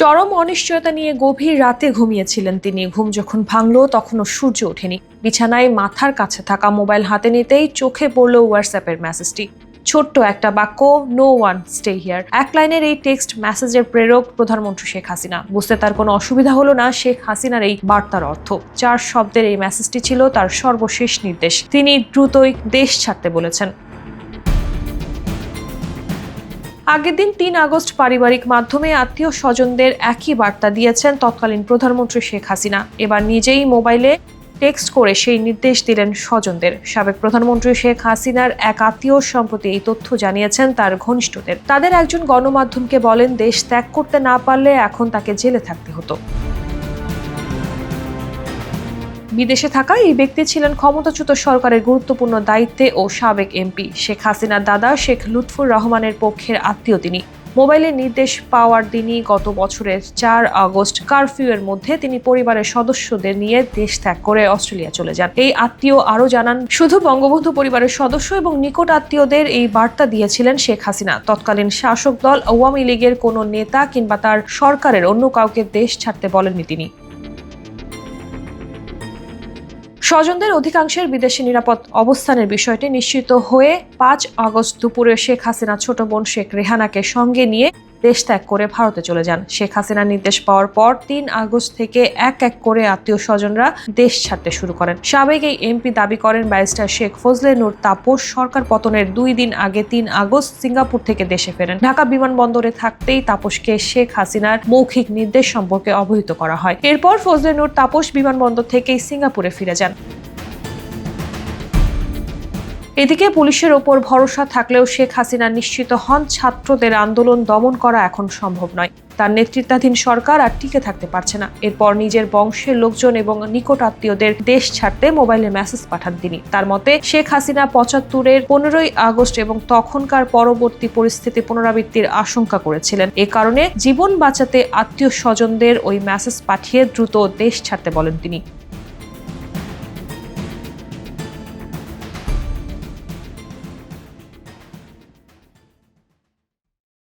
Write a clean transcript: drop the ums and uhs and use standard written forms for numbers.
চরম অনিশ্চয়তা নিয়ে গভীর রাতে ঘুমিয়েছিলেন তিনি। ঘুম যখন ভাঙল তখনও সূর্য ওঠেনি। বিছানায় মাথার কাছে থাকা মোবাইল হাতে নিতেই চোখে পড়ল হোয়াটসঅ্যাপের মেসেজটি। ছোট্ট একটা বাক্য, নো ওয়ান স্টে হিয়ার। এক লাইনের এই টেক্সট মেসেজের প্রেরক প্রধানমন্ত্রী শেখ হাসিনা। বুঝতে তার কোনো অসুবিধা হলো না শেখ হাসিনার এই বার্তার অর্থ। 4 শব্দের এই মেসেজটি ছিল তার সর্বশেষ নির্দেশ। তিনি দ্রুতই দেশ ছাড়তে বলেছেন। আগের দিন 3 আগস্ট পারিবারিক মাধ্যমে আত্মীয় স্বজনদের একই বার্তা দিয়েছেন তৎকালীন প্রধানমন্ত্রী শেখ হাসিনা। এবার নিজেই মোবাইলে টেক্সট করে সেই নির্দেশ দিলেন স্বজনদের। সাবেক প্রধানমন্ত্রী শেখ হাসিনার এক আত্মীয় সম্প্রতি এই তথ্য জানিয়েছেন তার ঘনিষ্ঠদের। তাদের একজন গণমাধ্যমকে বলেন, দেশ ত্যাগ করতে না পারলে এখন তাকে জেলে থাকতে হতো। বিদেশে থাকা এই ব্যক্তি ছিলেন ক্ষমতাচ্যুত সরকারের গুরুত্বপূর্ণ দায়িত্বে ও সাবেক এমপি। শেখ হাসিনার দাদা শেখ লুৎফুর রহমানের পক্ষের আত্মীয় তিনি। মোবাইলে নির্দেশ পাওয়ার দিনই গত বছরের 4 আগস্ট কারফিউয়ের মধ্যে তিনি পরিবারের সদস্যদের নিয়ে দেশ ত্যাগ করে অস্ট্রেলিয়া চলে যান। এই আত্মীয় আরও জানান, শুধু বঙ্গবন্ধু পরিবারের সদস্য এবং নিকট আত্মীয়দের এই বার্তা দিয়েছিলেন শেখ হাসিনা। তৎকালীন শাসক দল আওয়ামী লীগের কোনো নেতা কিংবা তার সরকারের অন্য কাউকে দেশ ছাড়তে বলেননি তিনি। স্বজনদের অধিকাংশের বিদেশে নিরাপদ অবস্থানের বিষয়টি নিশ্চিত হয়ে 5 আগস্ট দুপুরে শেখ হাসিনা ছোট বোন শেখ রেহানাকে সঙ্গে নিয়ে দেশ ত্যাগ করে ভারতে চলে যান। শেখ হাসিনার নির্দেশ পাওয়ার পর 3 আগস্ট থেকে এক এক করে আত্মীয় স্বজনরা দেশ ছাড়তে শুরু করেন। সাবেক এই এমপি দাবি করেন, ব্যারিস্টার শেখ ফজলে নূর তাপস সরকার পতনের 2 দিন আগে 3 আগস্ট সিঙ্গাপুর থেকে দেশে ফেরেন। ঢাকা বিমানবন্দরে থাকতেই তাপসকে শেখ হাসিনার মৌখিক নির্দেশ সম্পর্কে অবহিত করা হয়। এরপর ফজলে নূর তাপস বিমানবন্দর থেকেই সিঙ্গাপুরে ফিরে যান। এদিকে পুলিশের ওপর ভরসা থাকলেও শেখ হাসিনা নিশ্চিত হন, ছাত্রদের আন্দোলন দমন করা এখন সম্ভব নয়। তার নেতৃত্বাধীন সরকার আর টিকে থাকতে পারছে না। এরপর নিজের বংশের লোকজন এবং নিকট আত্মীয়দের দেশ ছাড়তে মোবাইলে মেসেজ পাঠান তিনি। তার মতে, শেখ হাসিনা 75-এর 15ই আগস্ট এবং তখনকার পরবর্তী পরিস্থিতি পুনরাবৃত্তির আশঙ্কা করেছিলেন। এ কারণে জীবন বাঁচাতে আত্মীয় স্বজনদের ওই মেসেজ পাঠিয়ে দ্রুত দেশ ছাড়তে বলেন তিনি।